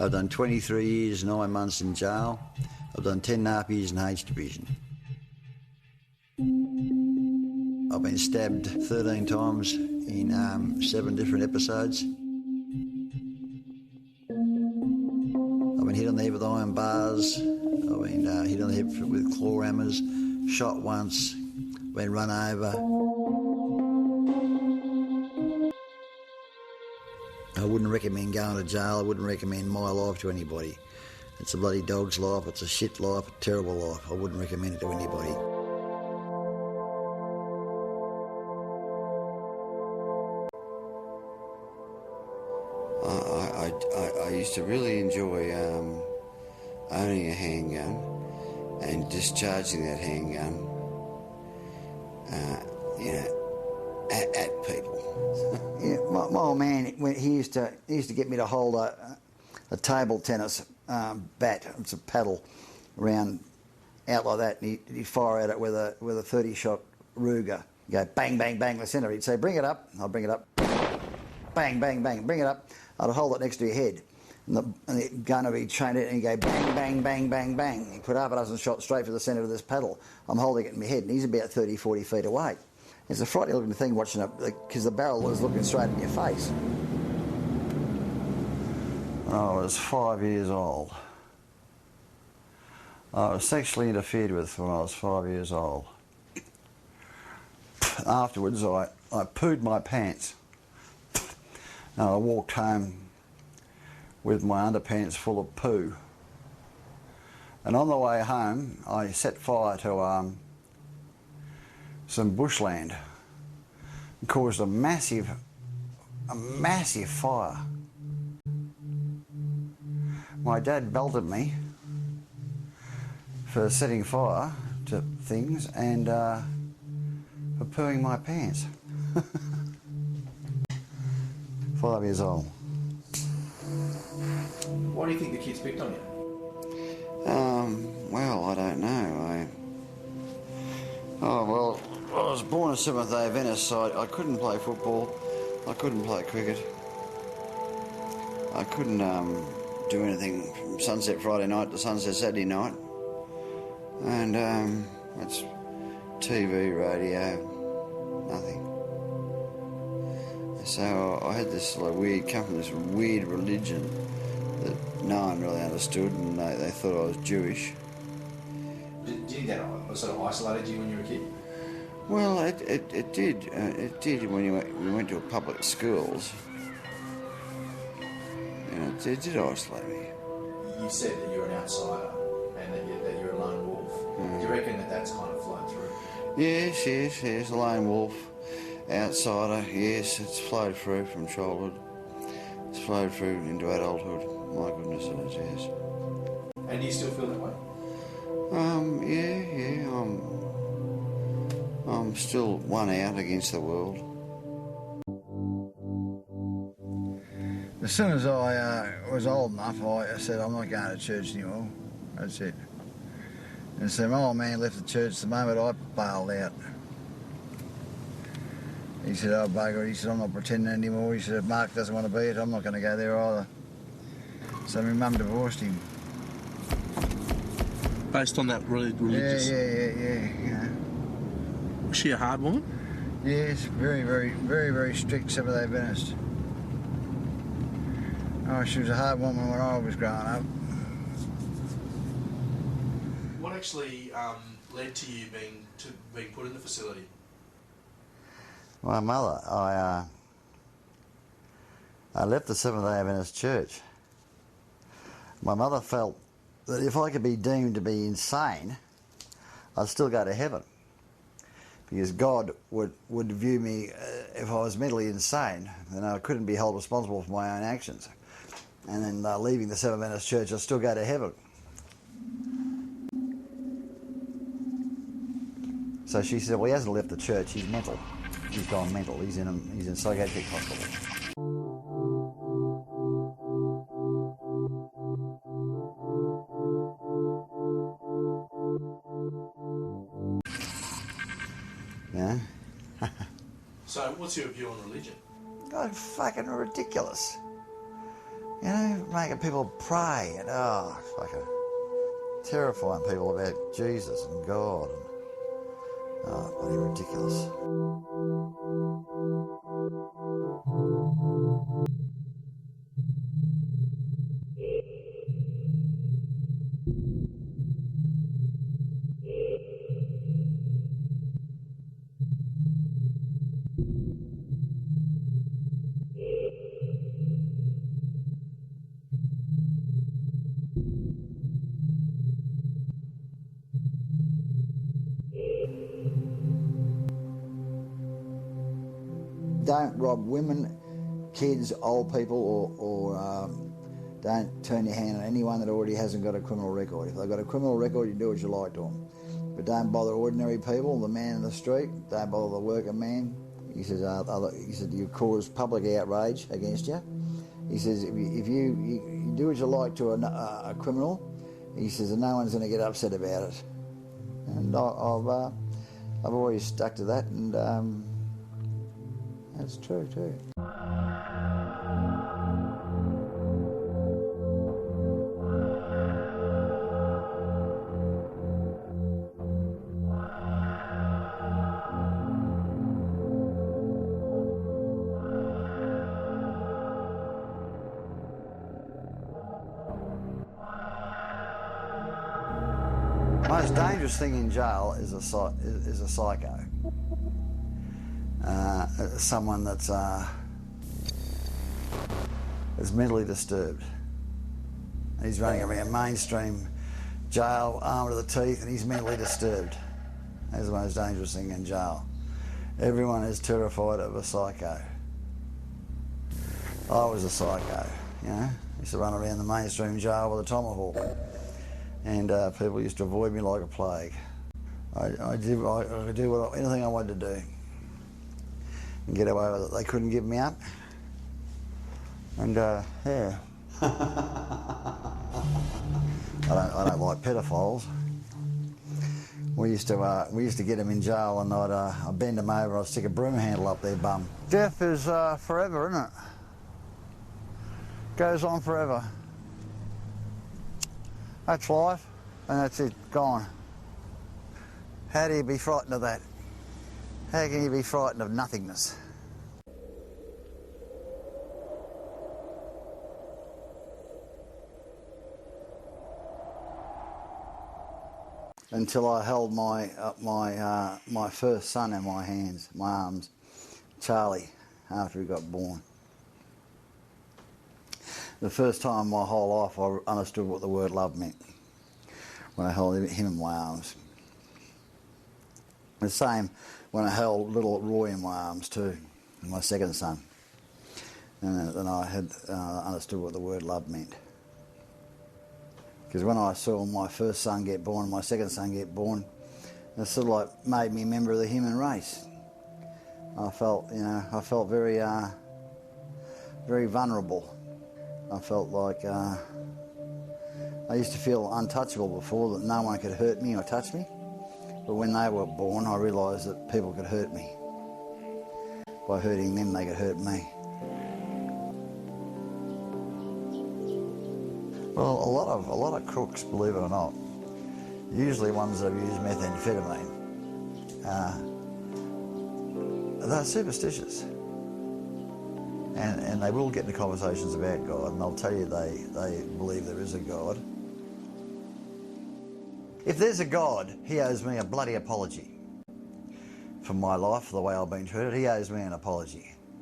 I've done 23 years, 9 months in jail. I've done 10.5 years in H Division. I've been stabbed 13 times in 7 different episodes. I've been hit on the head with iron bars. I've been hit on the head with claw hammers, shot once, been run over. I wouldn't recommend going to jail. I wouldn't recommend my life to anybody. It's a bloody dog's life. It's a shit life, a terrible life. I wouldn't recommend it to anybody. I used to really enjoy owning a handgun and discharging that handgun, at people. Yeah, my old man, he used to get me to hold a table tennis bat. It's a paddle around out like that, and he'd fire at it with a 30-shot Ruger. He'd go bang, bang, bang in the centre. He'd say, "Bring it up." I'll bring it up. Bang, bang, bang. Bring it up. I'd hold it next to your head. And the gun would be trained it, and he'd go bang, bang, bang, bang, bang. He'd put half a dozen shots straight for the centre of this paddle. I'm holding it in my head, and he's about 30, 40 feet away. It's a frightening looking thing watching it, because the barrel was looking straight in your face. I was 5 years old. I was sexually interfered with when I was 5 years old. Afterwards, I pooed my pants. And I walked home with my underpants full of poo. And on the way home, I set fire to some bushland and caused a massive fire. My dad belted me for setting fire to things and for pooing my pants. 5 years old. Why do you think the kids picked on you? Well, I don't know. I was born a Seventh-day Adventist, so I couldn't play football. I couldn't play cricket. I couldn't do anything from sunset Friday night to sunset Saturday night. And it's TV, radio, nothing. So I had this come from this weird religion that no one really understood, and they thought I was Jewish. Do you think that sort of isolated you when you were a kid? Well, it did. It did when we went to public schools. It did isolate me. You said that you're an outsider and that you're a lone wolf. Do you reckon that's kind of flowed through? Yes, a lone wolf. Outsider, yes, it's flowed through from childhood. It's flowed through into adulthood. My goodness, it is, yes. And do you still feel that way? Yeah. I'm still one out against the world. As soon as I was old enough, I said, I'm not going to church anymore. That's it. And so my old man left the church the moment I bailed out. He said, "Oh, bugger," he said, "I'm not pretending anymore." He said, "If Mark doesn't want to be it, I'm not going to go there either." So my mum divorced him. Based on that religious? Yeah. Was she a hard woman? Yes, very strict Seventh-day Adventist. Oh, she was a hard woman when I was growing up. What actually led to you being put in the facility? My mother, I left the Seventh-day Adventist Church. My mother felt that if I could be deemed to be insane, I'd still go to heaven. Because God would view me, if I was mentally insane, then I couldn't be held responsible for my own actions. And then leaving the Seventh-day Adventist Church, I'd still go to heaven. So she said, well, he hasn't left the church, he's mental. He's gone mental. He's in psychiatric hospital. Yeah. So, what's your view on religion? God, fucking ridiculous. You know, making people pray and fucking terrifying people about Jesus and God. And, bloody ridiculous. Don't rob women, kids, old people, or don't turn your hand on anyone that already hasn't got a criminal record. If they've got a criminal record, you do what you like to them. But don't bother ordinary people, the man in the street, don't bother the working man. He says, you cause public outrage against you. He says, if you do what you like to a criminal, he says, no one's going to get upset about it. And I've always stuck to that, and that's true too. The most dangerous thing in jail is a psycho. Someone that's is mentally disturbed. He's running around mainstream jail, armed to the teeth, and he's mentally disturbed. That's the most dangerous thing in jail. Everyone is terrified of a psycho. I was a psycho, you know. I used to run around the mainstream jail with a tomahawk, and people used to avoid me like a plague. I could do anything I wanted to do and get away with it. They couldn't give me up. And yeah. I don't like pedophiles. We used to get them in jail, and I'd bend them over, I'd stick a broom handle up their bum. Death is forever, isn't it? Goes on forever. That's life, and that's it, gone. How do you be frightened of that? How can you be frightened of nothingness? Until I held my first son in my hands, my arms, Charlie, after he got born. The first time in my whole life I understood what the word love meant, when I held him in my arms. The same when I held little Roy in my arms too, my second son. And then I had understood what the word love meant. Because when I saw my first son get born, my second son get born, it sort of like made me a member of the human race. I felt very, very vulnerable. I felt like I used to feel untouchable before, that no one could hurt me or touch me. But when they were born, I realised that people could hurt me. By hurting them, they could hurt me. Well, a lot of crooks, believe it or not, usually ones that have used methamphetamine, they're superstitious. And they will get into conversations about God, and they'll tell you they believe there is a God. If there's a God, he owes me a bloody apology for my life, for the way I've been treated. He owes me an apology.